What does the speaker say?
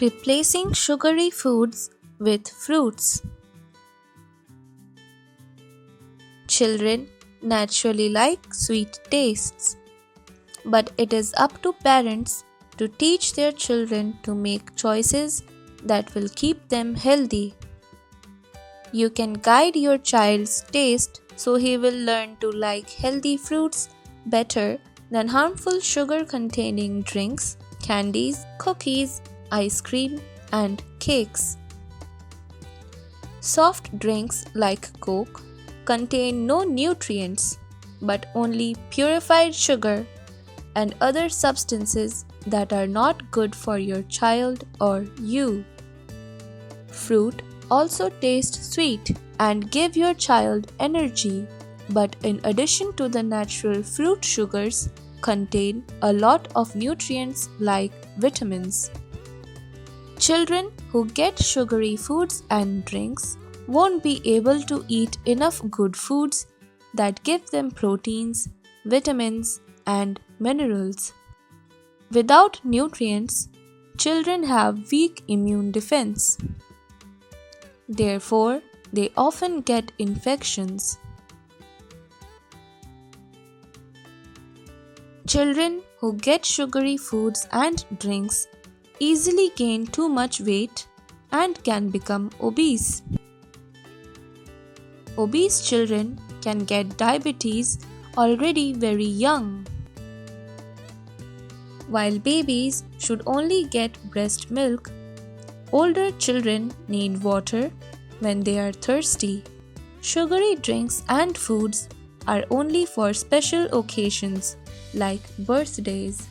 Replacing sugary foods with fruits. Children naturally like sweet tastes, but it is up to parents to teach their children to make choices that will keep them healthy. You can guide your child's taste so he will learn to like healthy fruits better than harmful sugar-containing drinks, candies, cookies, ice cream, and cakes. Soft drinks like Coke contain no nutrients but only purified sugar and other substances that are not good for your child or you. Fruit also taste sweet and give your child energy, but in addition to the natural fruit sugars, contain a lot of nutrients like vitamins. Children who get sugary foods and drinks won't be able to eat enough good foods that give them proteins, vitamins, and minerals. Without nutrients, children have weak immune defense. Therefore, they often get infections. Children who get sugary foods and drinks easily gain too much weight and can become obese. Obese children can get diabetes already very young. While babies should only get breast milk, older children need water when they are thirsty. Sugary drinks and foods are only for special occasions like birthdays.